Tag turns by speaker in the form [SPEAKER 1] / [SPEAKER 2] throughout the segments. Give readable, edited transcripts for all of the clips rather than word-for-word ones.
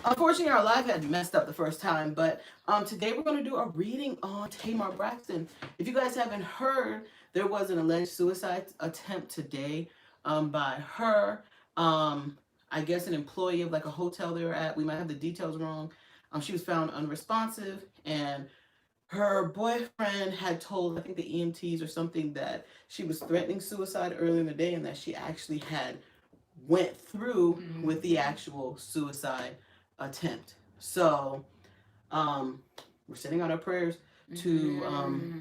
[SPEAKER 1] Unfortunately, our live had messed up the first time, but today we're going to do a reading on Tamar Braxton. If you guys haven't heard, there was an alleged suicide attempt today by her. I guess an employee of like a hotel they were at. We might have the details wrong. She was found unresponsive, and her boyfriend had told, I think, the EMTs or something that she was threatening suicide earlier in the day, and that she actually had went through with the actual suicide attempt. So um, we're sending out our prayers to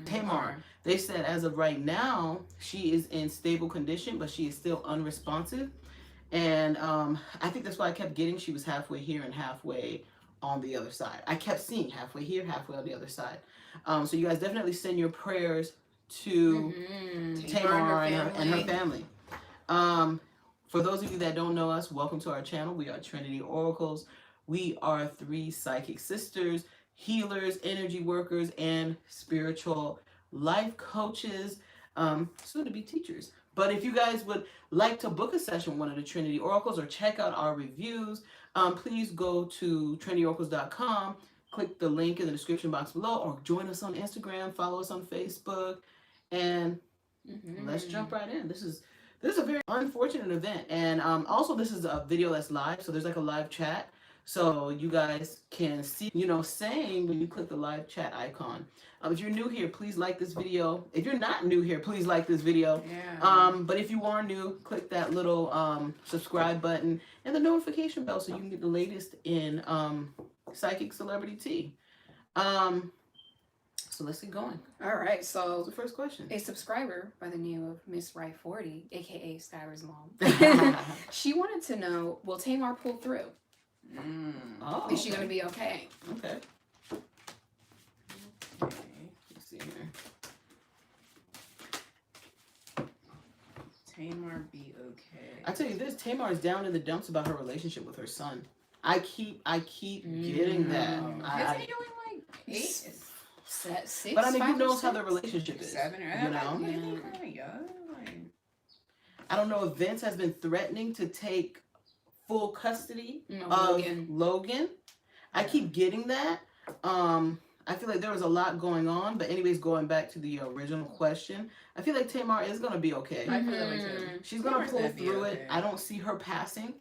[SPEAKER 1] Tamar. They said as of right now, she is in stable condition, but she is still unresponsive. And I think that's why I kept getting she was halfway here and halfway on the other side. I kept seeing halfway here, halfway on the other side. So you guys definitely send your prayers to Tamar and her family. For those of you that don't know us, welcome to our channel. We are Trinity Oracles. We are three psychic sisters, healers, energy workers, and spiritual life coaches, soon to be teachers. But if you guys would like to book a session with one of the Trinity Oracles or check out our reviews, please go to TrinityOracles.com, click the link in the description box below, or join us on Instagram, follow us on Facebook, and let's jump right in. This is a very unfortunate event, and also this is a video that's live, so there's like a live chat, so you guys can see, saying when you click the live chat icon. If you're new here, please like this video. If you're not new here, please like this video. Yeah. But if you are new, click that little subscribe button and the notification bell so you can get the latest in psychic celebrity tea. So let's get going.
[SPEAKER 2] All right. So
[SPEAKER 1] what's the first question?
[SPEAKER 2] A subscriber by the name of Miss Wright 40, aka Skylar's mom, she wanted to know: will Tamar pull through?
[SPEAKER 1] Oh,
[SPEAKER 2] is she gonna be okay?
[SPEAKER 1] Okay. Let's see here.
[SPEAKER 3] Tamar be okay.
[SPEAKER 1] I tell you this: Tamar is down in the dumps about her relationship with her son. I keep getting that.
[SPEAKER 3] Isn't he only like 8?
[SPEAKER 2] 6,
[SPEAKER 1] but I mean, who knows how their relationship is?
[SPEAKER 3] 7 or
[SPEAKER 1] you know? I don't know if Vince has been threatening to take full custody of Logan. I keep getting that. I feel like there was a lot going on, but anyways, going back to the original question, I feel like Tamar is gonna be okay.
[SPEAKER 3] I feel that way too.
[SPEAKER 1] She's gonna pull through it. I don't see her passing.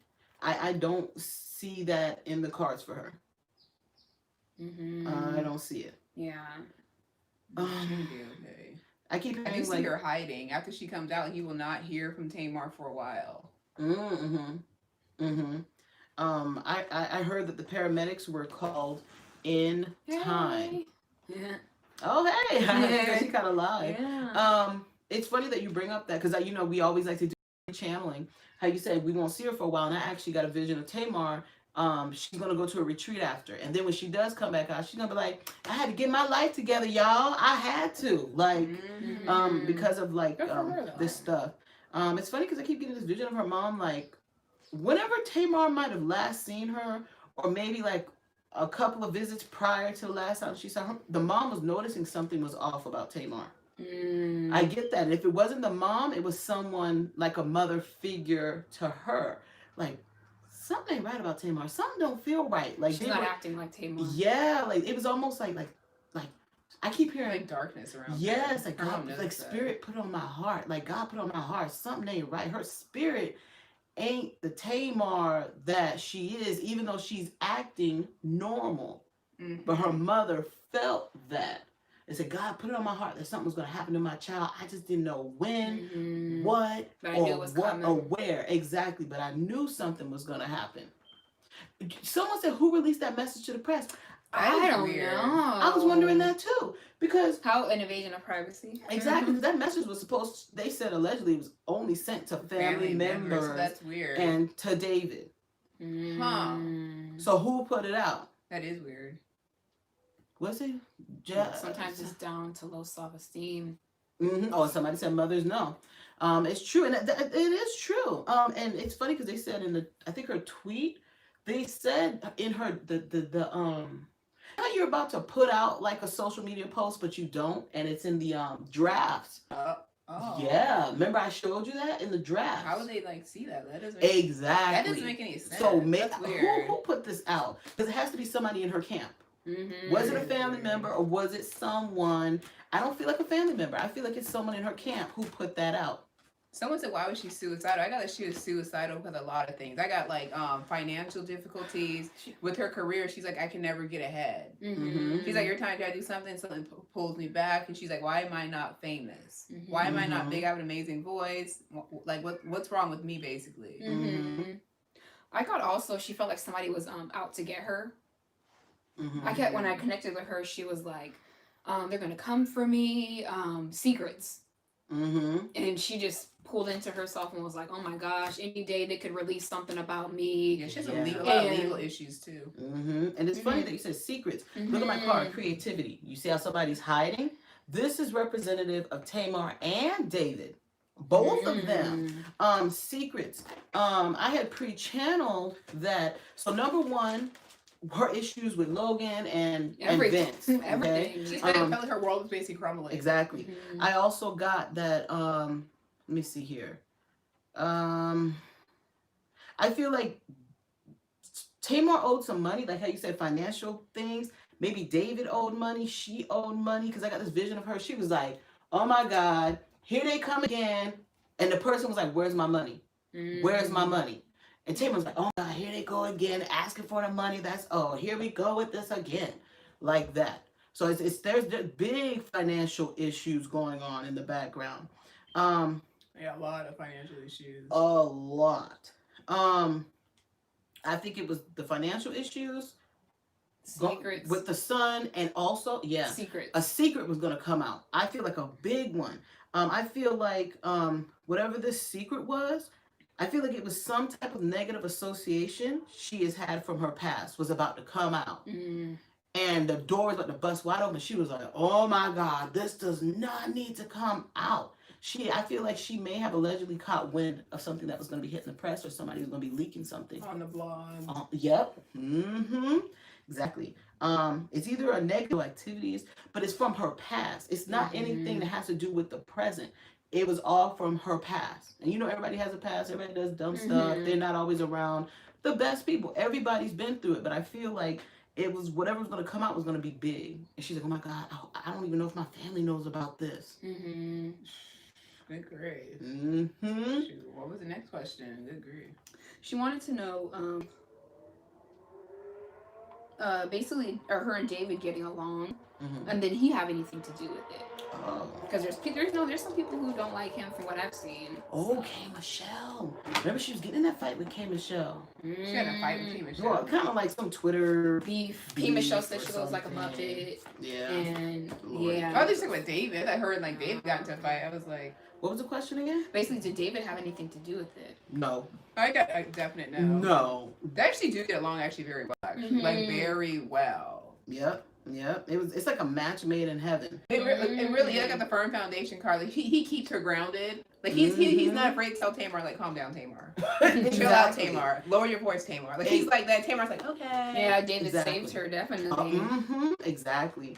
[SPEAKER 1] I don't see that in the cards for her. I don't see it.
[SPEAKER 2] Yeah.
[SPEAKER 3] She'll be okay.
[SPEAKER 1] I keep
[SPEAKER 3] having, I do see her hiding. After she comes out, he will not hear from Tamar for a while.
[SPEAKER 1] I heard that the paramedics were called in time.
[SPEAKER 2] Yeah.
[SPEAKER 1] Oh, hey.
[SPEAKER 2] Yeah.
[SPEAKER 1] She kind of lied.
[SPEAKER 2] Yeah.
[SPEAKER 1] It's funny that you bring up that, because we always like to do channeling. How you said we won't see her for a while, and I actually got a vision of Tamar. She's gonna go to a retreat after, and then when she does come back out, she's gonna be like, I had to get my life together, y'all. I had to, like, because of like this stuff. It's funny because I keep getting this vision of her mom, like, whenever Tamar might have last seen her, or maybe like a couple of visits prior to the last time she saw her, the mom was noticing something was off about Tamar. I get that. And if it wasn't the mom, it was someone like a mother figure to her. Like, something ain't right about Tamar. Something don't feel right. Like,
[SPEAKER 2] she's not acting like Tamar.
[SPEAKER 1] Yeah, like it was almost like I keep hearing
[SPEAKER 3] like darkness around.
[SPEAKER 1] Yes, her. Like God, like spirit put on my heart. Like God put on my heart. Something ain't right. Her spirit ain't the Tamar that she is, even though she's acting normal. But her mother felt that. And said, God put it on my heart that something was going to happen to my child. I just didn't know when, what, or where. Exactly. But I knew something was going to happen. Someone said, who released that message to the press?
[SPEAKER 2] I don't know.
[SPEAKER 1] I was wondering that too. Because
[SPEAKER 2] how an invasion of privacy.
[SPEAKER 1] Exactly. Because that message was they said allegedly it was only sent to family members.
[SPEAKER 3] So that's weird.
[SPEAKER 1] And to David. So who put it out?
[SPEAKER 3] That is weird.
[SPEAKER 1] Was it?
[SPEAKER 2] Sometimes it's down to low self-esteem.
[SPEAKER 1] Oh, somebody said mothers know. It's true, and it is true. And it's funny because they said in I think her tweet, they said in her how you're about to put out like a social media post, but you don't, and it's in the drafts.
[SPEAKER 3] Oh.
[SPEAKER 1] Yeah, remember I showed you that in the draft.
[SPEAKER 3] How would they like see that? That doesn't
[SPEAKER 1] exactly.
[SPEAKER 3] That doesn't make any sense.
[SPEAKER 1] So
[SPEAKER 3] That's weird.
[SPEAKER 1] who put this out? Because it has to be somebody in her camp.
[SPEAKER 2] Mm-hmm.
[SPEAKER 1] Was it a family member or was it someone? I don't feel like a family member. I feel like it's someone in her camp who put that out.
[SPEAKER 3] Someone said, why was she suicidal? I got that she was suicidal because of a lot of things. I got like financial difficulties with her career. She's like, I can never get ahead.
[SPEAKER 1] Mm-hmm.
[SPEAKER 3] She's like, every time I try to do something, something pulls me back. And she's like, why am I not famous?
[SPEAKER 2] Mm-hmm.
[SPEAKER 3] Why am I not big? I have an amazing voice. Like, what's wrong with me, basically?
[SPEAKER 2] Mm-hmm. I got also, she felt like somebody was out to get her.
[SPEAKER 1] Mm-hmm.
[SPEAKER 2] When I connected with her, she was like, they're going to come for me, secrets.
[SPEAKER 1] Mm-hmm.
[SPEAKER 2] And she just pulled into herself and was like, oh my gosh, any day they could release something about me.
[SPEAKER 3] Yeah, she has a lot of legal issues too.
[SPEAKER 1] Mm-hmm. And it's funny that you said secrets. Look at my card, creativity. You see how somebody's hiding? This is representative of Tamar and David. Both of them. Secrets. I had pre-channeled that. So number one, her issues with Logan and Vince. Okay?
[SPEAKER 2] Everything.
[SPEAKER 3] She said it felt like her world was basically crumbling.
[SPEAKER 1] Exactly.
[SPEAKER 2] Mm-hmm.
[SPEAKER 1] I also got that, let me see here. I feel like Tamar owed some money, like how you said financial things. Maybe David owed money, she owed money, because I got this vision of her. She was like, oh my God, here they come again. And the person was like, where's my money? Where's my money? And Tamar was like, oh my God, here they go again, asking for the money. Here we go with this again. Like that. So there's big financial issues going on in the background.
[SPEAKER 3] Yeah, a lot of financial issues.
[SPEAKER 1] A lot. I think it was the financial issues.
[SPEAKER 2] Secrets.
[SPEAKER 1] With the son, and also,
[SPEAKER 2] secrets.
[SPEAKER 1] A secret was going to come out. I feel like a big one. I feel like whatever this secret was, I feel like it was some type of negative association she has had from her past was about to come out. And the door was about to bust wide open. She was like, oh my God, this does not need to come out. I feel like she may have allegedly caught wind of something that was going to be hitting the press, or somebody was going to be leaking something.
[SPEAKER 3] On the blog.
[SPEAKER 1] Yep. Mm-hmm. Exactly. It's either a negative activities, but it's from her past. It's not anything that has to do with the present. It was all from her past. And you know, everybody has a past. Everybody does dumb stuff. They're not always around the best people. Everybody's been through it. But I feel like it was whatever was going to come out was going to be big. And she's like, oh my God, I don't even know if my family knows about this.
[SPEAKER 3] Good grief.
[SPEAKER 1] Shoot,
[SPEAKER 3] what was the next question? Good grief.
[SPEAKER 2] She wanted to know, basically, are her and David getting along, and did he have anything to do with it? Because there's some people who don't like him from what I've seen.
[SPEAKER 1] Oh, K. Michelle. Remember she was getting in that fight with K. Michelle.
[SPEAKER 3] She had a fight with K. Michelle.
[SPEAKER 1] Well, kind of like some Twitter
[SPEAKER 2] beef. K. Michelle said she looks like a Muppet.
[SPEAKER 1] Yeah.
[SPEAKER 2] And
[SPEAKER 1] Lord.
[SPEAKER 2] yeah.
[SPEAKER 3] I was just talking about David. I heard like David got into a fight. I was like,
[SPEAKER 1] what was the question again?
[SPEAKER 2] Basically, did David have anything to do with it?
[SPEAKER 1] No.
[SPEAKER 3] I got a definite no.
[SPEAKER 1] No.
[SPEAKER 3] They actually do get along very well. Actually. Like very well.
[SPEAKER 1] Yep. It's like a match made in heaven.
[SPEAKER 3] It really, I got the firm foundation, Carly. He keeps her grounded. Like he's not afraid to tell Tamar, like, calm down, Tamar. Chill out, Tamar. Lower your voice, Tamar. Like he's like that. Tamar's like, okay.
[SPEAKER 2] Yeah, David saved her definitely.
[SPEAKER 1] Exactly.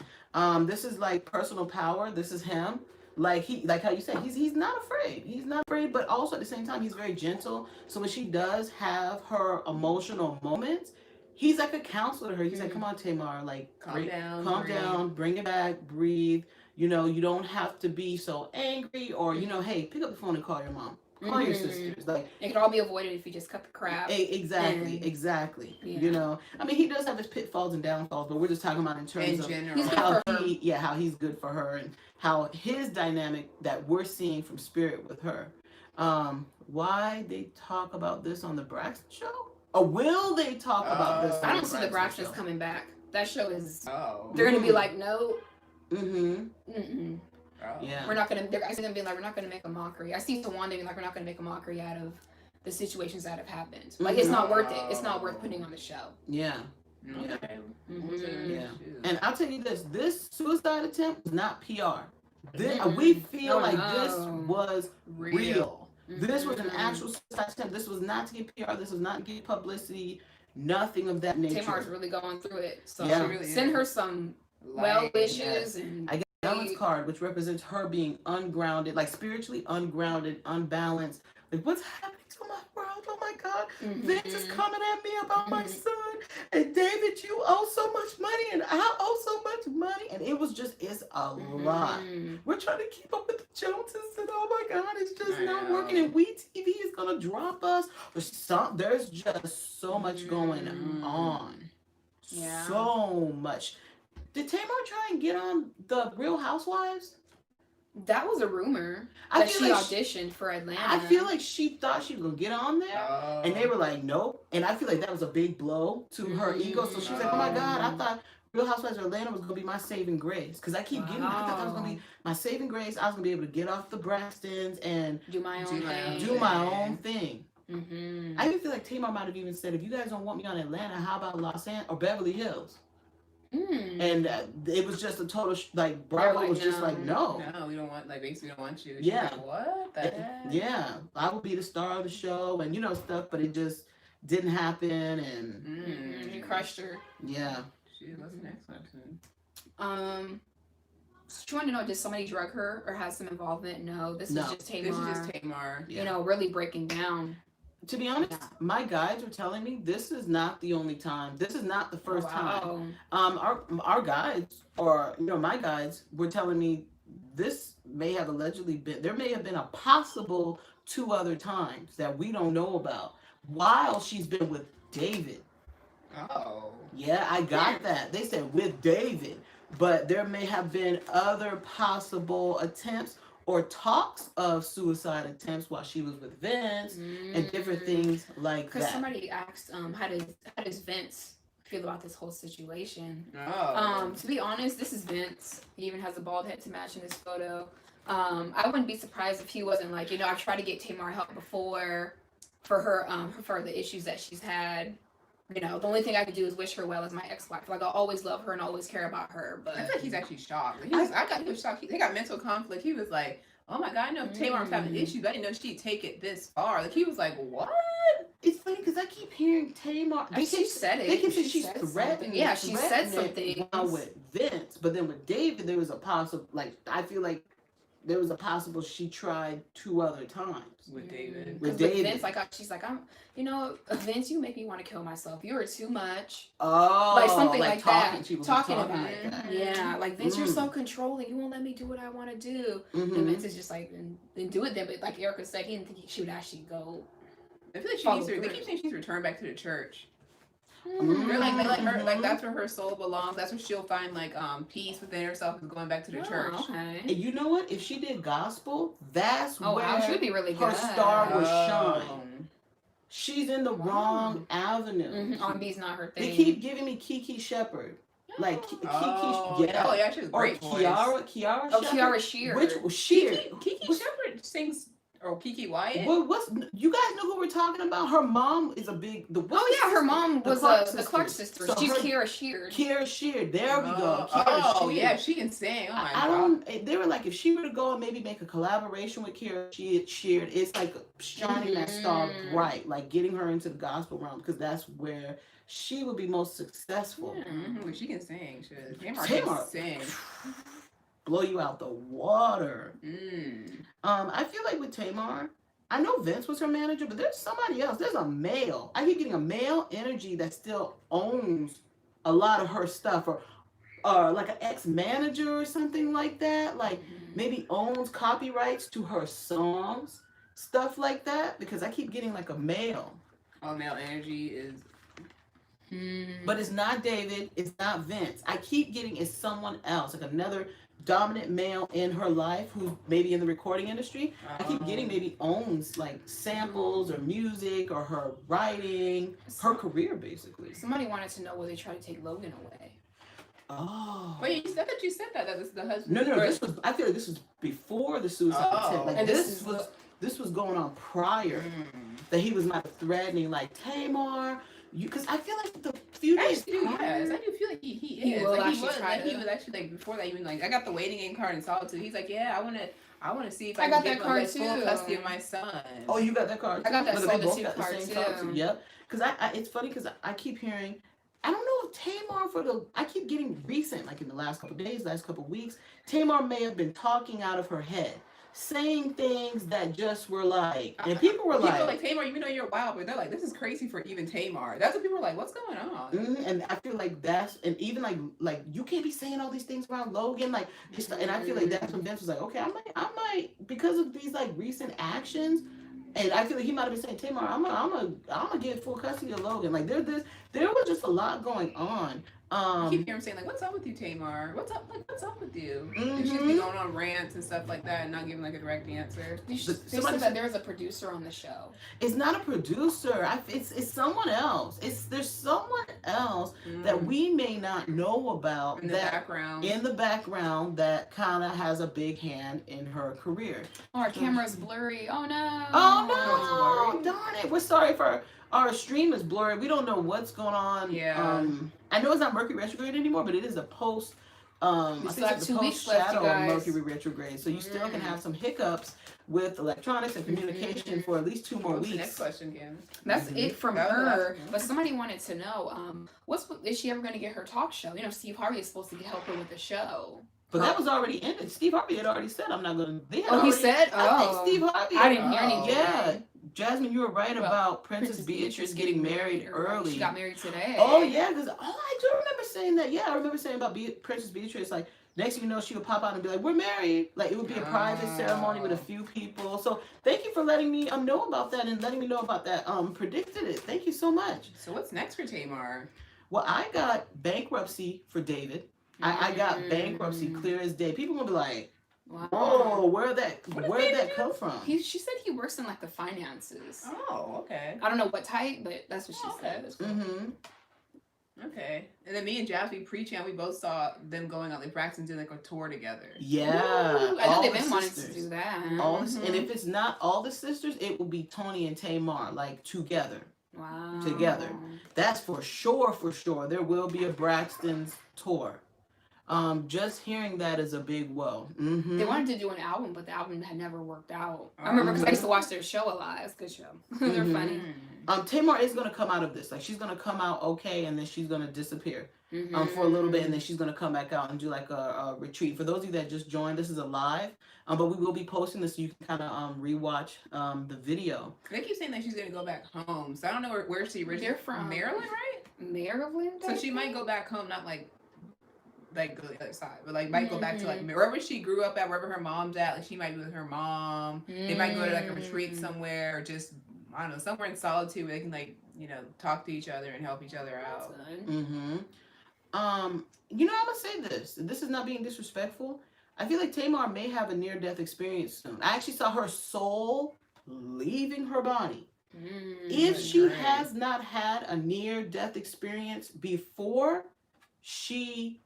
[SPEAKER 1] This is like personal power. This is him. Like how you said, he's not afraid. He's not afraid, but also at the same time, he's very gentle. So when she does have her emotional moments, he's like a counselor to her. He's like, come on, Tamar, like calm down, bring it back, breathe. You know, you don't have to be so angry, or you know, hey, pick up the phone and call your mom. Call your sisters. Like
[SPEAKER 2] it could all be avoided if you just cut the crap.
[SPEAKER 1] Exactly.
[SPEAKER 2] Yeah.
[SPEAKER 1] You know, I mean, he does have his pitfalls and downfalls, but we're just talking about in terms of
[SPEAKER 3] general.
[SPEAKER 1] how he's good for her, and how his dynamic that we're seeing from spirit with her. Why they talk about this on the Braxton show? Or will they talk about this?
[SPEAKER 2] I don't see the Braxtons coming back. That show is.
[SPEAKER 3] Oh.
[SPEAKER 2] They're gonna be like, no.
[SPEAKER 1] Yeah.
[SPEAKER 2] We're not gonna. I see them being like, we're not gonna make a mockery. I see Tawanda being like, we're not gonna make a mockery out of the situations that have happened. Like it's not worth it. It's not worth putting on the show.
[SPEAKER 1] Yeah.
[SPEAKER 3] Okay.
[SPEAKER 1] Yeah. And I'll tell you this suicide attempt was not PR. We feel this was real. This was an actual suicide attempt. This was not to get PR. This was not to get publicity. Nothing of that nature.
[SPEAKER 2] Tamar's really going through it. So
[SPEAKER 1] Yeah.
[SPEAKER 2] really send her some well wishes. And
[SPEAKER 1] I balance card, which represents her being ungrounded, like spiritually ungrounded, unbalanced. Like, what's happening to my world? Oh my God, Vince is coming at me about my son. And David, you owe so much money, and I owe so much money. And it was just, it's a lot. We're trying to keep up with the Joneses, and oh my God, it's just not working. And WeTV is going to drop us. There's just so much going on.
[SPEAKER 2] Yeah.
[SPEAKER 1] So much. Did Tamar try and get on the Real Housewives?
[SPEAKER 2] That was a rumor that she auditioned for Atlanta.
[SPEAKER 1] I feel like she thought she was going to get on there, and they were like, nope. And I feel like that was a big blow to her ego. So she's like, oh my God, I thought Real Housewives of Atlanta was going to be my saving grace. Because I keep getting, I thought that was going to be my saving grace. I was going to be able to get off the Braxtons and
[SPEAKER 2] do my
[SPEAKER 1] own thing. I even feel like Tamar might have even said, if you guys don't want me on Atlanta, how about Los Angeles or Beverly Hills? And it was just a total like Bravo was just like no,
[SPEAKER 3] we don't want, like, basically we don't want you. She's
[SPEAKER 1] yeah,
[SPEAKER 3] like, what the heck?
[SPEAKER 1] Yeah, I will be the star of the show and stuff, but it just didn't happen, and
[SPEAKER 2] you crushed her.
[SPEAKER 1] Yeah.
[SPEAKER 3] What's the next one?
[SPEAKER 2] She wanted to know, did somebody drug her or has some involvement? No, this is just Tamar.
[SPEAKER 3] This is just Tamar.
[SPEAKER 2] Really breaking down.
[SPEAKER 1] To be honest, my guides were telling me this is not the only time. This is not the first time. Our guides, or my guides, were telling me this may have allegedly been. There may have been a possible 2 other times that we don't know about while she's been with David.
[SPEAKER 3] Oh.
[SPEAKER 1] Yeah, I got that. They said with David, but there may have been other possible attempts or talks of suicide attempts while she was with Vince and different things like that.
[SPEAKER 2] Because somebody asked, how does Vince feel about this whole situation? To be honest, this is Vince. He even has a bald head to match in this photo. I wouldn't be surprised if he wasn't like, I've tried to get Tamar help before for her for the issues that she's had. The only thing I could do is wish her well as my ex-wife. Like, I'll always love her and always care about her. But
[SPEAKER 3] I feel like he's actually shocked. He was shocked. They got mental conflict. He was like, oh my God, I know Tamar was having issues, but I didn't know she'd take it this far. Like, he was like, what?
[SPEAKER 1] It's funny because I keep hearing Tamar.
[SPEAKER 2] She said it.
[SPEAKER 1] They can say she's threatening.
[SPEAKER 2] Yeah, she said something.
[SPEAKER 1] With Vince, but then with David, there was a possible, I feel like there was a possible she tried 2 other times.
[SPEAKER 3] With David.
[SPEAKER 2] With Vince, she's like, Vince, you make me want to kill myself. You are too much.
[SPEAKER 1] Oh.
[SPEAKER 2] Like something like that.
[SPEAKER 1] Talking about it.
[SPEAKER 2] Yeah, like, Vince, you're so controlling. You won't let me do what I want to do. And Vince is just like, then do it then. But like Erica said, he didn't think she would actually go.
[SPEAKER 3] I feel like they keep saying she's returned back to the church. They're like, they let her, like, that's where her soul belongs. That's where she'll find, like, peace within herself, is going back to the church.
[SPEAKER 2] Okay.
[SPEAKER 1] And you know what? If she did gospel, that's where
[SPEAKER 2] she would be really
[SPEAKER 1] her
[SPEAKER 2] good.
[SPEAKER 1] star would shine. She's in the wrong avenue.
[SPEAKER 2] R&B's not her thing.
[SPEAKER 1] They keep giving me Kiki Shepherd. Like, Kiki,
[SPEAKER 3] yeah, she has great voice.
[SPEAKER 1] Kiara
[SPEAKER 2] Sheard.
[SPEAKER 1] Which Sheard?
[SPEAKER 3] Kiki Shepherd sings. Or Kiki Wyatt.
[SPEAKER 1] Well, you guys know who we're talking about? Her mom is a big.
[SPEAKER 2] Her mom was the Clark sister. So she's Kiara Sheard.
[SPEAKER 1] Kiara Sheard. There we go.
[SPEAKER 3] Sheard. Yeah, she can sing. Oh my God.
[SPEAKER 1] They were like, if she were to go and maybe make a collaboration with Kiara Sheard, it's like shining that star bright, like getting her into the gospel realm, because that's where she would be most successful.
[SPEAKER 3] Well, she can sing.
[SPEAKER 1] Tamar
[SPEAKER 3] can sing.
[SPEAKER 1] Blow you out the water. I feel like with Tamar, I know Vince was her manager, but there's somebody else. There's a male. I keep getting a male energy that still owns a lot of her stuff, or like an ex-manager or something like that. Like maybe owns copyrights to her songs, stuff like that. Because I keep getting like a male.
[SPEAKER 3] All male energy is.
[SPEAKER 1] But it's not David. It's not Vince. I keep getting it's someone else, like another dominant male in her life who's maybe in the recording industry. I keep getting maybe owns like samples or music or her writing, her career basically.
[SPEAKER 2] Somebody wanted to know where they tried to take Logan away.
[SPEAKER 1] Oh.
[SPEAKER 3] Wait, you said that that was the husband.
[SPEAKER 1] No, I feel like this was before the suicide attempt. Like, and this was going on prior that he was not threatening like Tamar. Because I feel like the few days
[SPEAKER 3] I do feel like he is. He was actually like before that, even like I got the waiting game card and saw it too. He's like, yeah, I want to see if I can get that full custody of my son.
[SPEAKER 1] Oh, you got that card too?
[SPEAKER 2] I got that card too.
[SPEAKER 1] Yep. Because it's funny because I keep hearing, I don't know Tamar, I keep getting recent, like in the last couple of days, last couple of weeks, Tamar may have been talking out of her head, saying things that just were like, and people were like
[SPEAKER 3] Tamar, even though you're wild, but they're like, this is crazy for even Tamar. That's what people are like, what's going on?
[SPEAKER 1] and I feel like and even like you can't be saying all these things around Logan, like, and I feel like that's when Vince was like, okay, I might, because of these like recent actions. And I feel like he might have been saying, Tamar, I'm gonna get full custody of Logan. Like there was just a lot going on.
[SPEAKER 3] I keep hearing him saying like, "What's up with you, Tamar? What's up? Like, what's up with you?" And she's been going on rants and stuff like that, and not giving like a direct answer.
[SPEAKER 2] They said that there's a producer on the show.
[SPEAKER 1] It's not a producer. It's someone else. There's someone else that we may not know about
[SPEAKER 3] in the
[SPEAKER 1] background that kind of has a big hand in her career.
[SPEAKER 2] Oh, our camera's blurry. Oh no.
[SPEAKER 1] Oh no! Darn it! We're sorry for our stream is blurry. We don't know what's going on.
[SPEAKER 3] Yeah.
[SPEAKER 1] I know it's not Mercury retrograde anymore, but it is a post. I think it's the post shadow of Mercury retrograde, so you still can have some hiccups with electronics and communication for at least 2 more weeks.
[SPEAKER 3] The next question, Kim?
[SPEAKER 2] That's it from her. But somebody wanted to know, is she ever going to get her talk show? You know, Steve Harvey is supposed to help her with the show.
[SPEAKER 1] But that was already ended. Steve Harvey had already said, I'm not going to.
[SPEAKER 2] He said?
[SPEAKER 1] I think Steve Harvey.
[SPEAKER 2] I didn't hear anything.
[SPEAKER 1] Yeah. Jasmine, you were right about Princess Beatrice getting married early.
[SPEAKER 2] She got married today.
[SPEAKER 1] Oh, yeah. Because, I do remember saying that. Yeah, I remember saying about Princess Beatrice, like, next thing you know, she would pop out and be like, we're married. Like, it would be a private ceremony with a few people. So, thank you for letting me know about that and letting me know about that. Predicted it. Thank you so much.
[SPEAKER 3] So, what's next for Tamar?
[SPEAKER 1] Well, I got bankruptcy for David. I got bankruptcy clear as day. People will be like, wow. Oh, where'd that come from?
[SPEAKER 2] She said he works in like the finances.
[SPEAKER 3] Oh, okay.
[SPEAKER 2] I don't know what type, but that's what she said.
[SPEAKER 3] Okay. And then me and Jasmine pre-chan, we both saw them going out. Like Braxton did like a tour together.
[SPEAKER 1] Yeah.
[SPEAKER 2] Ooh, I know they've been wanting to do that.
[SPEAKER 1] And if it's not all the sisters, it will be Tony and Tamar, like together.
[SPEAKER 2] Wow.
[SPEAKER 1] Together. That's for sure, for sure. There will be a Braxton's tour. Just hearing that is a big whoa.
[SPEAKER 2] They wanted to do an album, but the album had never worked out. I remember because I used to watch their show a lot. It's a good show. They're funny.
[SPEAKER 1] Tamar is gonna come out of this. Like she's gonna come out okay, and then she's gonna disappear for a little bit, and then she's gonna come back out and do like a retreat. For those of you that just joined, this is a live, but we will be posting this so you can kind of rewatch the video.
[SPEAKER 3] They keep saying that she's gonna go back home, so I don't know where she originally.
[SPEAKER 2] They're from
[SPEAKER 3] Maryland, right?
[SPEAKER 2] Maryland.
[SPEAKER 3] So she might go back home, not like go to the other side, but like might go back to like wherever she grew up at, wherever her mom's at. Like she might be with her mom. They might go to like a retreat somewhere, or just I don't know, somewhere in solitude where they can like talk to each other and help each other out.
[SPEAKER 1] I'm gonna say this. This is not being disrespectful. I feel like Tamar may have a near-death experience soon. I actually saw her soul leaving her body. If she has not had a near-death experience before, she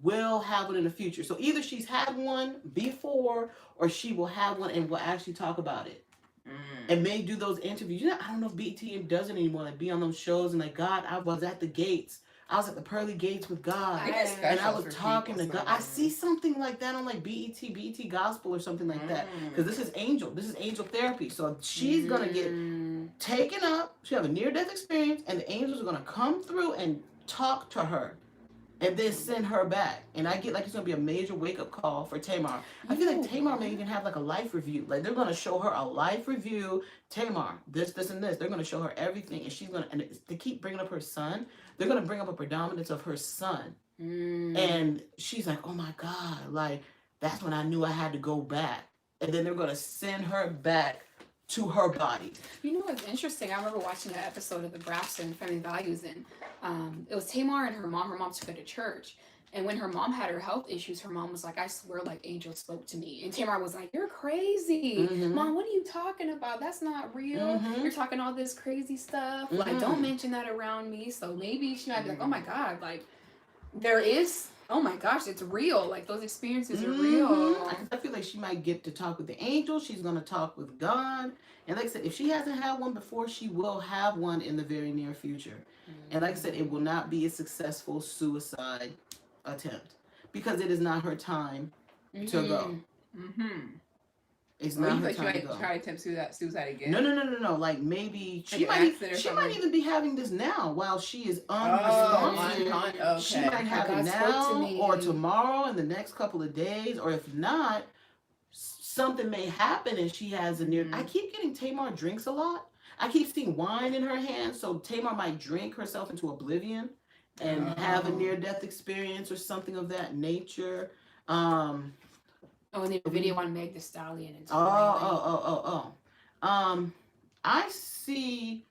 [SPEAKER 1] will have one in the future. So either she's had one before or she will have one and will actually talk about it. And may do those interviews. I don't know if BET does it anymore. Like be on those shows and like, God, I was at the gates. I was at the pearly gates with God. And I was talking to God. I see something like that on like BET Gospel or something like that. Because this is angel. This is angel therapy. So she's going to get taken up. She'll have a near-death experience. And the angels are going to come through and talk to her. And then send her back. And I get like it's going to be a major wake-up call for Tamar. I feel like Tamar may even have like a life review. Like they're going to show her a life review. Tamar, this, and this. They're going to show her everything. And she's going to, and they keep bringing up her son. They're going to bring up a predominance of her son. And she's like, oh my God. Like, that's when I knew I had to go back. And then they're going to send her back to her body.
[SPEAKER 2] You know what's interesting? I remember watching an episode of the Braxton Family Values, and it was Tamar and her mom. Her mom took her to church, and when her mom had her health issues, her mom was like, "I swear, like Angel spoke to me." And Tamar was like, "You're crazy, Mom. What are you talking about? That's not real. You're talking all this crazy stuff. Like, don't mention that around me." So maybe she might be like, "Oh my God, like there is." Oh my gosh, it's real. Like those experiences are real.
[SPEAKER 1] I feel like she might get to talk with the angel. She's going to talk with God. And like I said, if she hasn't had one before, she will have one in the very near future. And like I said, it will not be a successful suicide attempt because it is not her time to go. It's
[SPEAKER 3] Oh,
[SPEAKER 1] not
[SPEAKER 3] you
[SPEAKER 1] her
[SPEAKER 3] think she
[SPEAKER 1] time to
[SPEAKER 3] might
[SPEAKER 1] go.
[SPEAKER 3] try to attempt suicide again?
[SPEAKER 1] No. Like maybe
[SPEAKER 3] Like
[SPEAKER 1] she
[SPEAKER 3] an
[SPEAKER 1] might
[SPEAKER 3] accident or
[SPEAKER 1] she
[SPEAKER 3] something?
[SPEAKER 1] might even be having this now while she is
[SPEAKER 3] Oh,
[SPEAKER 1] unresponsive.
[SPEAKER 3] okay.
[SPEAKER 1] She might have
[SPEAKER 2] God
[SPEAKER 1] it
[SPEAKER 2] spoke to
[SPEAKER 1] now
[SPEAKER 2] me.
[SPEAKER 1] or tomorrow in the next couple of days, or if not, something may happen and she has a near. I keep getting Tamar drinks a lot. I keep seeing wine in her hand, so Tamar might drink herself into oblivion and have a near-death experience or something of that nature.
[SPEAKER 2] And the video on Meg Thee Stallion. And
[SPEAKER 1] I see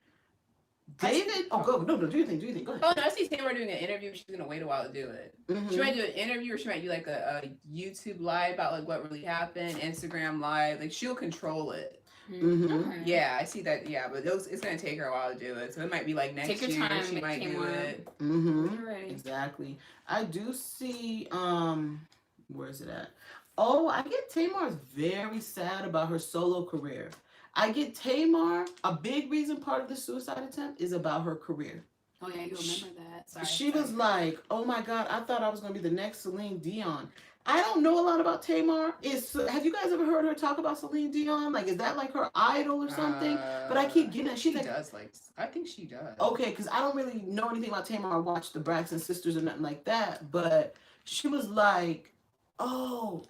[SPEAKER 1] David. Do you think? Go ahead.
[SPEAKER 3] Oh no, I see Tamar doing an interview. She's gonna wait a while to do it. She might do an interview, or she might do like a YouTube live about like what really happened, Instagram live. Like she'll control it.
[SPEAKER 2] Okay.
[SPEAKER 3] Yeah, I see that. Yeah, but it's gonna take her a while to do it. So it might be like next
[SPEAKER 2] Take your
[SPEAKER 3] year
[SPEAKER 2] time,
[SPEAKER 3] she might do
[SPEAKER 2] Tamar.
[SPEAKER 3] it.
[SPEAKER 1] Exactly. I do see. Where is it at? Oh, I get Tamar's very sad about her solo career. I get Tamar. A big reason part of the suicide attempt is about her career.
[SPEAKER 2] Oh yeah, you remember that. Sorry.
[SPEAKER 1] She was like, "Oh my God, I thought I was gonna be the next Celine Dion." I don't know a lot about Tamar. Have you guys ever heard her talk about Celine Dion? Like, is that like her idol or something? But I keep getting it.
[SPEAKER 3] She does like. I think she does.
[SPEAKER 1] Okay, because I don't really know anything about Tamar. I watched the Braxton sisters or nothing like that. But she was like, "Oh,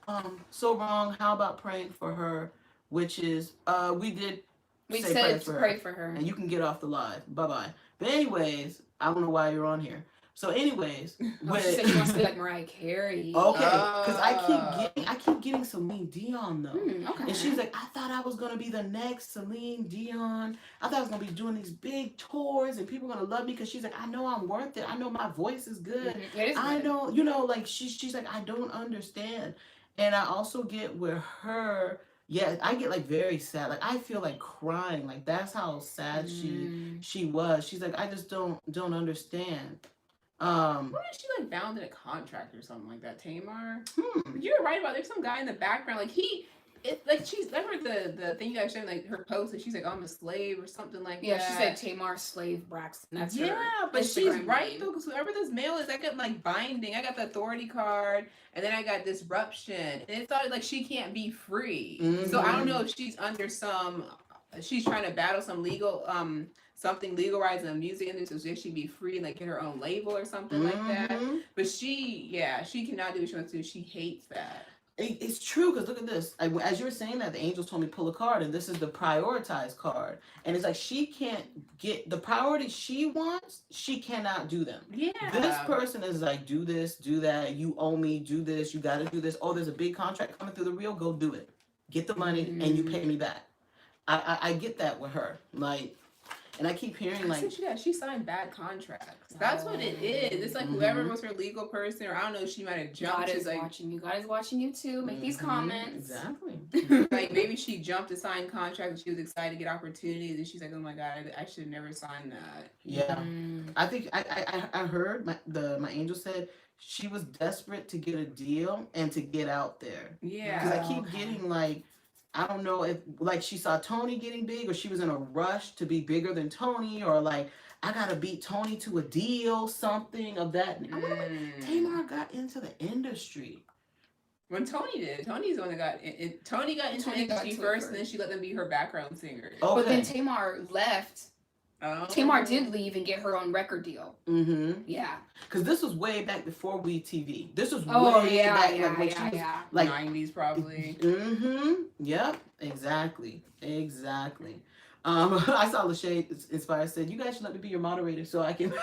[SPEAKER 1] so wrong. How about praying for her?" Which is, we
[SPEAKER 2] said to pray for her,
[SPEAKER 1] and you can get off the live. Bye bye. But anyways, I don't know why you're on here. So anyways,
[SPEAKER 2] she said she wants to be like Mariah Carey.
[SPEAKER 1] Okay, because I keep getting Celine Dion though,
[SPEAKER 2] okay.
[SPEAKER 1] and she's like, I thought I was gonna be the next Celine Dion. I thought I was gonna be doing these big tours, and people were gonna love me because she's like, I know I'm worth it. I know my voice is good. I know, like she's like, I don't understand, and I also get where her. Yeah, I get like very sad. Like I feel like crying. Like that's how sad she was. She's like, I just don't understand.
[SPEAKER 3] What if she like bound in a contract or something like that, Tamar? You're right about there's some guy in the background. Like she's remember the thing you guys showed like her post that she's like, I'm a slave or something like that.
[SPEAKER 2] Yeah, she said Tamar slave Braxton. That's her
[SPEAKER 3] but
[SPEAKER 2] Instagram
[SPEAKER 3] she's right
[SPEAKER 2] name.
[SPEAKER 3] though, because whoever this mail is, I got like binding. I got the authority card, and then I got disruption, and it thought like she can't be free. So I don't know if she's under she's trying to battle some legal something legal rights in the music industry, so she be free and like get her own label or something like that. But she cannot do what she wants to do. She hates that.
[SPEAKER 1] It's true, because look at this. As you were saying that, the angels told me pull a card, and this is the prioritized card. And it's like she can't get the priority she wants. She cannot do them.
[SPEAKER 3] Yeah.
[SPEAKER 1] This person is like, do this, do that. You owe me, do this. You got to do this. Oh, there's a big contract coming through the reel. Go do it. Get the money, and you pay me back. I get that with her. Like, and I keep hearing like
[SPEAKER 3] she signed bad contracts. That's what it is. It's like whoever was her legal person, or I don't know, she might have jumped.
[SPEAKER 2] God is watching you. God is watching you too. Make these comments.
[SPEAKER 1] Exactly.
[SPEAKER 3] Like maybe she jumped to sign contract and she was excited to get opportunities, and she's like, oh my God, I should have never signed that.
[SPEAKER 1] Yeah. I think I heard my angel said she was desperate to get a deal and to get out there.
[SPEAKER 3] Yeah.
[SPEAKER 1] Because I keep getting like, I don't know if like she saw Tony getting big, or she was in a rush to be bigger than Tony, or like I gotta beat Tony to a deal, something of that. I wonder when Tamar got into the industry.
[SPEAKER 3] When Tony did. Tony's the one that got it. Tony got into the industry first, and then she let them be her background singer.
[SPEAKER 1] Okay.
[SPEAKER 2] But then Tamar left. Tamar did leave and get her own record deal. Yeah.
[SPEAKER 1] Because this was way back before WeTV. This was way back like when she was like
[SPEAKER 3] 90s probably.
[SPEAKER 1] Yep. Exactly. I saw Lachey Inspired said, you guys should let me be your moderator so I can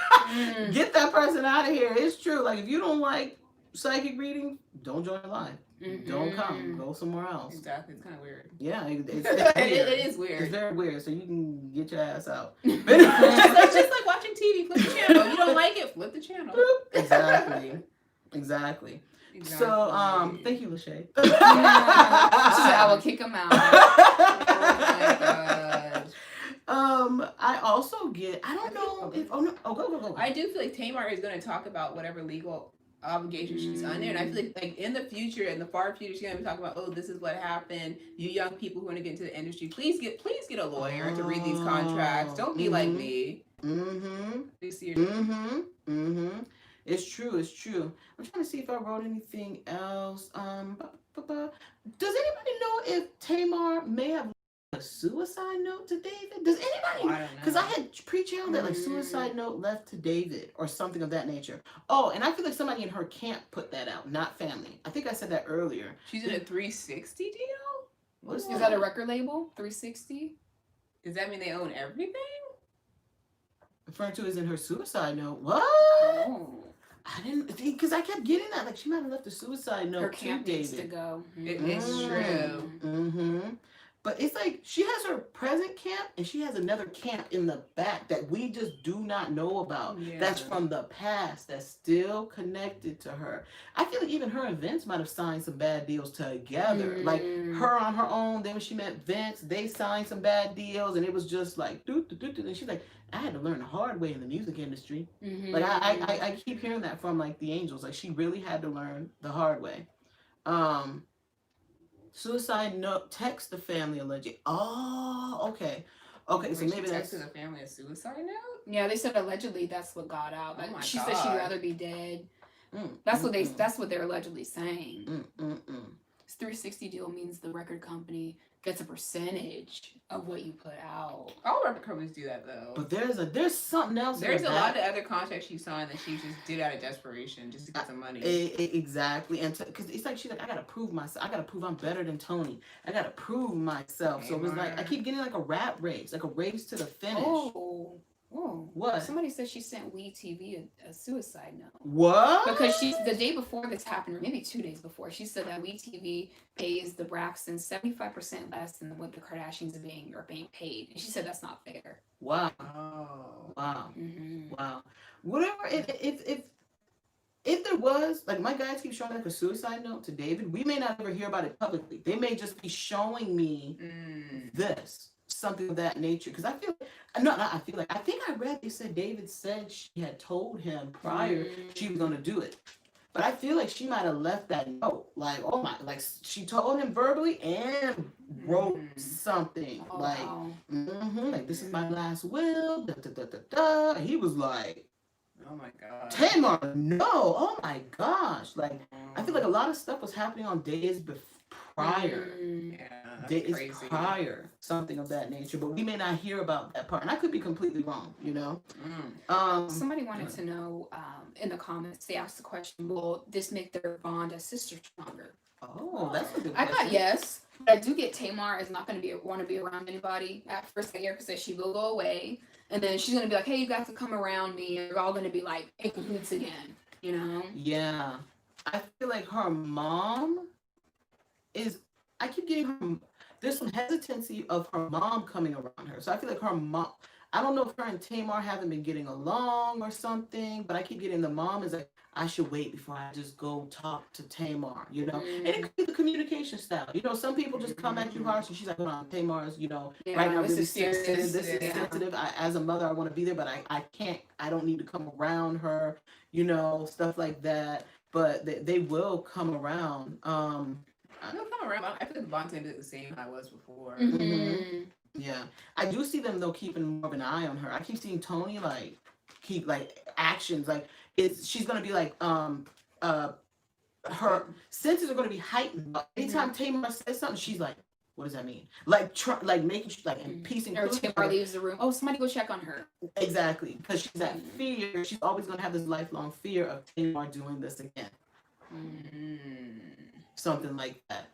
[SPEAKER 1] get that person out of here. It's true. Like if you don't like psychic reading, don't join live. Don't come. Go somewhere else.
[SPEAKER 3] Exactly. It's kind of weird.
[SPEAKER 1] Yeah, it's weird.
[SPEAKER 3] It is weird.
[SPEAKER 1] It's very weird. So you can get your ass out.
[SPEAKER 3] It's just like watching TV. Flip the channel. You don't like it? Flip the channel.
[SPEAKER 1] Exactly. So, thank you, Lachey.
[SPEAKER 2] She said, I will kick him out.
[SPEAKER 3] Oh my God.
[SPEAKER 1] I also get. I don't know if. Oh no. Oh, go.
[SPEAKER 3] I do feel like Tamar is going to talk about whatever legal obligation she's under, and I feel like in the future, in the far future, she's gonna be talking about, oh, this is what happened. You young people who want to get into the industry, please get a lawyer to read these contracts. Don't be like me.
[SPEAKER 1] It's true. It's true. I'm trying to see if I wrote anything else. Does anybody know if Tamar may have a suicide note to David? Does
[SPEAKER 3] Oh,
[SPEAKER 1] anybody?
[SPEAKER 3] I don't
[SPEAKER 1] Because I
[SPEAKER 3] know.
[SPEAKER 1] had pre-channeled that like suicide note left to David or something of that nature. Oh, and I feel like somebody in her camp put that out, not family. I think I said that earlier.
[SPEAKER 3] She's in a 360 deal?
[SPEAKER 1] What's
[SPEAKER 2] Is that a record label? 360?
[SPEAKER 3] Does that mean they own everything?
[SPEAKER 1] Referring to as in her suicide note. What?
[SPEAKER 2] Oh.
[SPEAKER 1] I didn't, because I kept getting that. Like, she might have left a suicide note
[SPEAKER 2] Her
[SPEAKER 1] to
[SPEAKER 2] camp
[SPEAKER 1] David.
[SPEAKER 2] needs to go.
[SPEAKER 3] It's true.
[SPEAKER 1] Mm-hmm. But it's like she has her present camp and she has another camp in the back that we just do not know about.
[SPEAKER 3] Yeah.
[SPEAKER 1] That's from the past, that's still connected to her. I feel like even her and Vince might have signed some bad deals together. Like her on her own, then when she met Vince, they signed some bad deals and it was just like, and she's like, I had to learn the hard way in the music industry. Like I keep hearing that from like the Angels. Like she really had to learn the hard way. Suicide note, text the family allegedly. Oh, okay. Okay, so maybe that's
[SPEAKER 3] texted the family a suicide note?
[SPEAKER 2] Yeah, they said allegedly that's what got out.
[SPEAKER 3] Oh my
[SPEAKER 2] she
[SPEAKER 3] God.
[SPEAKER 2] said she'd rather be dead. That's what they're allegedly saying. This 360 deal means the record company gets a percentage of what you put out.
[SPEAKER 3] All record companies do that though.
[SPEAKER 1] But there's something else.
[SPEAKER 3] There's a lot of other contracts she signed that she just did out of desperation just to get some money.
[SPEAKER 1] Exactly, and because it's like she's like, I gotta prove myself. I gotta prove I'm better than Tony. I gotta prove myself. So it was like I keep getting like a rap race, like a race to the finish.
[SPEAKER 2] Oh,
[SPEAKER 1] what?
[SPEAKER 2] Somebody said she sent We TV a suicide note.
[SPEAKER 1] What?
[SPEAKER 2] Because the day before this happened, or maybe 2 days before, she said that We TV pays the Braxton 75% less than what the Kardashians are being paid, and she said that's not fair.
[SPEAKER 1] Wow.
[SPEAKER 3] Oh.
[SPEAKER 1] Wow. Wow. Whatever. If there was, like, my guys keep showing like a suicide note to David, we may not ever hear about it publicly. They may just be showing me this, something of that nature. Because I feel I think I read they said David said she had told him prior she was going to do it. But I feel like she might have left that note. Like, oh my, like she told him verbally and wrote something. Like this is my last will. And he was like,
[SPEAKER 3] oh my God.
[SPEAKER 1] Tamar, no. Oh my gosh. Like, I feel like a lot of stuff was happening on days prior. Days prior. Something of that nature. But we may not hear about that part. And I could be completely wrong, you know?
[SPEAKER 2] Somebody wanted to know, in the comments, they asked the question, will this make their bond as sisters stronger?
[SPEAKER 1] Oh, that's a good
[SPEAKER 2] I
[SPEAKER 1] question.
[SPEAKER 2] got yes. But I do get Tamar is not going to want to be around anybody at first. Erica says she will go away. And then she's going to be like, hey, you got to come around me. And we're all going to be like in cahoots again, you know?
[SPEAKER 1] Yeah. I feel like her mom I keep getting her, there's some hesitancy of her mom coming around her. So I feel like her mom, I don't know if her and Tamar haven't been getting along or something, but I keep getting the mom is like, I should wait before I just go talk to Tamar, you know? And it could be the communication style. You know, some people just come at you harsh and she's like, hold on, Tamar's, you know, right now
[SPEAKER 2] this
[SPEAKER 1] really
[SPEAKER 2] is serious.
[SPEAKER 1] sensitive. This is sensitive. As a mother, I want to be there, but I don't need to come around her, you know, stuff like that. But they will come around.
[SPEAKER 3] They'll come around. I feel like Bonte did the same I was before.
[SPEAKER 1] Yeah. I do see them though keeping more of an eye on her. I keep seeing Tony like keep like actions like she's gonna be like her senses are gonna be heightened. Anytime Tamar says something, she's like, what does that mean? Like making like piecing.
[SPEAKER 2] Or Tamar leaves the room. Oh, somebody go check on her.
[SPEAKER 1] Exactly, because she's that fear. She's always gonna have this lifelong fear of Tamar doing this again. Something like that.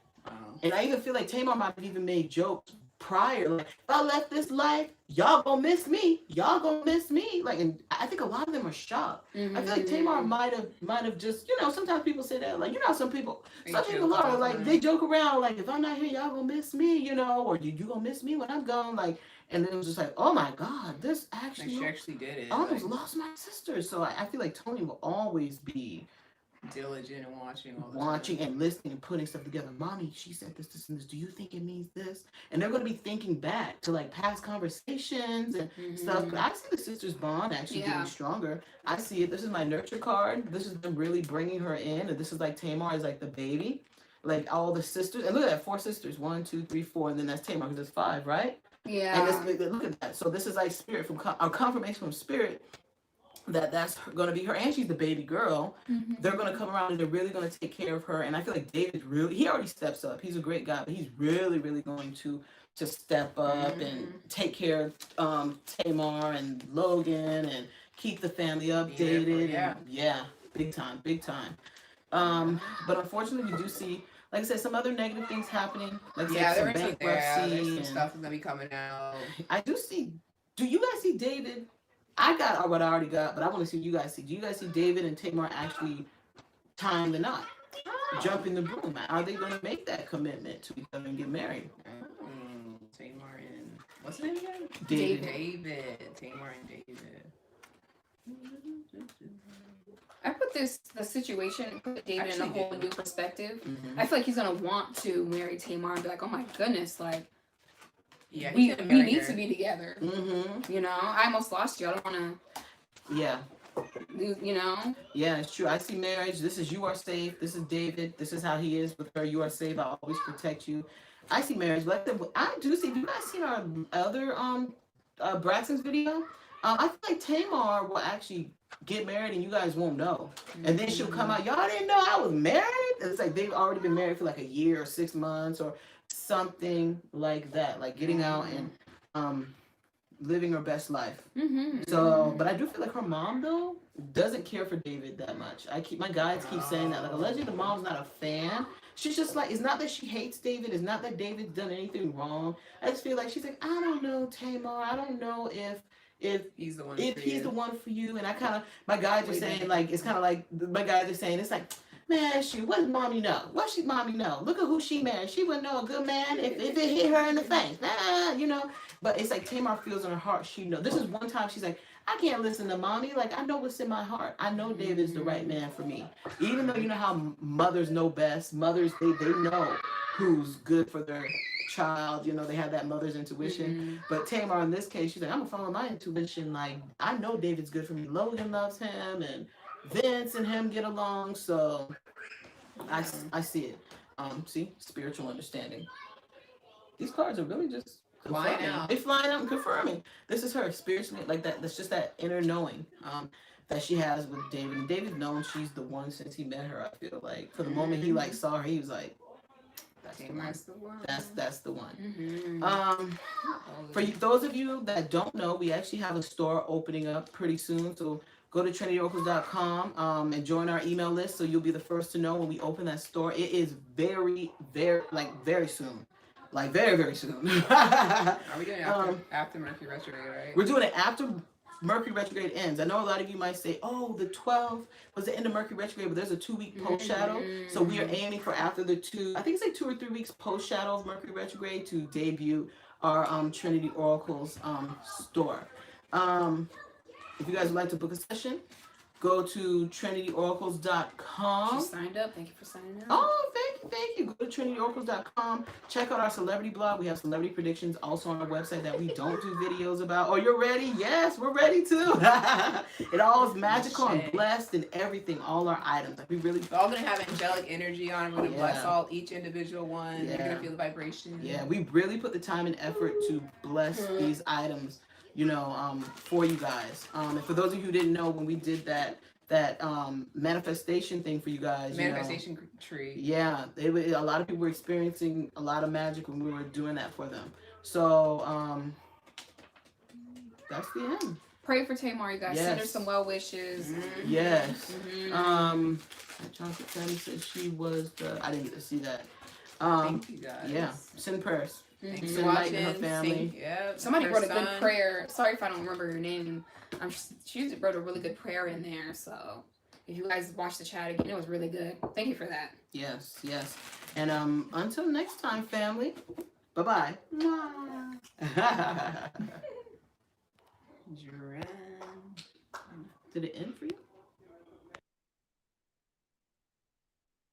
[SPEAKER 1] And I even feel like Tamar might have even made jokes prior, like, if I left this life, y'all gonna miss me. Y'all gonna miss me. Like, and I think a lot of them are shocked. I feel like Tamar might have just, you know, sometimes people say that, like, you know, some people are like, they joke around, like, if I'm not here, y'all gonna miss me, you know, or you gonna miss me when I'm gone, like, and then it was just like, oh my God, this actually,
[SPEAKER 3] she actually did it.
[SPEAKER 1] I almost lost my sister. So I feel like Tony will always be
[SPEAKER 3] diligent and watching
[SPEAKER 1] and listening and putting stuff together. Mommy, she said this and this. Do you think it means this? And they're going to be thinking back to like past conversations and stuff. But I see the sisters bond actually getting stronger. I see it. This is my nurture card. This is them really bringing her in, and this is like Tamar is like the baby, like all the sisters. And look at that, 4 sisters. 1, 2, 3, 4, and then that's Tamar because it's 5, right?
[SPEAKER 2] Yeah.
[SPEAKER 1] And look at that. So this is like spirit from a confirmation from spirit. that's going to be her, and she's the baby girl.
[SPEAKER 2] Mm-hmm.
[SPEAKER 1] They're going to come around and they're really going to take care of her. And I feel like David really, he already steps up. He's a great guy, but he's really, really going to step up and take care of Tamar and Logan and keep the family updated.
[SPEAKER 3] Yeah.
[SPEAKER 1] And yeah, big time, big time. But unfortunately, we do see, like I said, some other negative things happening. Like I said, some bankruptcy.
[SPEAKER 3] There's some stuff that's gonna be coming out.
[SPEAKER 1] I do see. Do you guys see David? I got what I already got, but I want to see what you guys see. Do you guys see David and Tamar actually tying the knot, jumping the broom? Are they going to make that commitment to each other and get married?
[SPEAKER 3] Tamar and what's his name again?
[SPEAKER 1] David.
[SPEAKER 3] Tamar and David.
[SPEAKER 2] I put the situation, put David in a whole new perspective.
[SPEAKER 1] Mm-hmm.
[SPEAKER 2] I feel like he's gonna want to marry Tamar and be like, oh my goodness, like,
[SPEAKER 3] yeah,
[SPEAKER 2] we need to be together.
[SPEAKER 1] Mm-hmm.
[SPEAKER 2] You know, I almost lost you. I don't want to.
[SPEAKER 1] Yeah.
[SPEAKER 2] You know.
[SPEAKER 1] Yeah, it's true. I see marriage. This is you are safe. This is David. This is how he is with her. You are safe. I always protect you. I see marriage. Like I do see. Have you guys seen our other Braxton's video? I feel like Tamar will actually get married and you guys won't know. And then she'll come out, y'all didn't know I was married? It's like they've already been married for like a year or 6 months or something like that. Like getting out and living her best life. So, but I do feel like her mom though doesn't care for David that much. My guides keep saying that. Like allegedly the mom's not a fan. She's just like, it's not that she hates David. It's not that David's done anything wrong. I just feel like she's like, I don't know, Tamar. I don't know if he's the one for you. And I kind of, my guys are saying like, it's kind of like, my guys are saying, it's like, man, shoot, what does mommy know? What should mommy know? Look at who she married. She wouldn't know a good man if it hit her in the face. You know. But it's like Tamar feels in her heart, she knows. This is one time she's like, I can't listen to mommy. Like, I know what's in my heart. I know David's the right man for me. Even though you know how mothers know best. Mothers, they know who's good for their child. You know, they have that mother's intuition. But Tamar, in this case, she's like, I'm going to follow my intuition. Like, I know David's good for me. Logan loves him, and Vince and him get along. So, I see it. See? Spiritual understanding. These cards are really just flying out. They're flying out and confirming. This is her spiritually, like that. That's just that inner knowing that she has with David. And David's known she's the one since he met her. I feel like for the moment he like saw her, he was like, "That's the one. That's the one." For those of you that don't know, we actually have a store opening up pretty soon. So go to TrinityOracles.com and join our email list, so you'll be the first to know when we open that store. It is very, very, very soon. Like very, very soon.
[SPEAKER 3] Are we doing after Mercury retrograde, right?
[SPEAKER 1] We're doing it after Mercury retrograde ends. I know a lot of you might say, oh, the 12th was the end of Mercury retrograde, but there's a 2-week post shadow. So we are aiming for after the I think it's like 2 or 3 weeks post shadow of Mercury retrograde to debut our Trinity Oracles store. If you guys would like to book a session, go to TrinityOracles.com.
[SPEAKER 2] She signed up. Thank you for signing up.
[SPEAKER 1] Oh, thank you. Go to TrinityOracles.com. Check out our celebrity blog. We have celebrity predictions also on our website that we don't do videos about. Oh, you're ready? Yes, we're ready too. It all is magical and blessed and everything. All our items. Like we're all
[SPEAKER 3] gonna have angelic energy on. We're gonna bless each individual one. You're gonna feel the vibration.
[SPEAKER 1] Yeah, we really put the time and effort to bless these items. You know, for you guys. And for those of you who didn't know, when we did that manifestation thing for you guys,
[SPEAKER 3] manifestation tree.
[SPEAKER 1] Yeah, a lot of people were experiencing a lot of magic when we were doing that for them. So that's the end.
[SPEAKER 2] Pray for Tamar, you guys.
[SPEAKER 1] Yes.
[SPEAKER 2] Send her some well wishes.
[SPEAKER 1] Yes. Jonathan Tammy said she was I didn't get to see that.
[SPEAKER 3] Thank you guys.
[SPEAKER 1] Yeah, send prayers.
[SPEAKER 3] Thanks
[SPEAKER 1] for watching. Her family.
[SPEAKER 2] Somebody wrote a good prayer. Sorry if I don't remember your name. She wrote a really good prayer in there. So if you guys watch the chat again, it was really good. Thank you for that.
[SPEAKER 1] Yes. And until next time, family. Bye-bye. Did it end for you?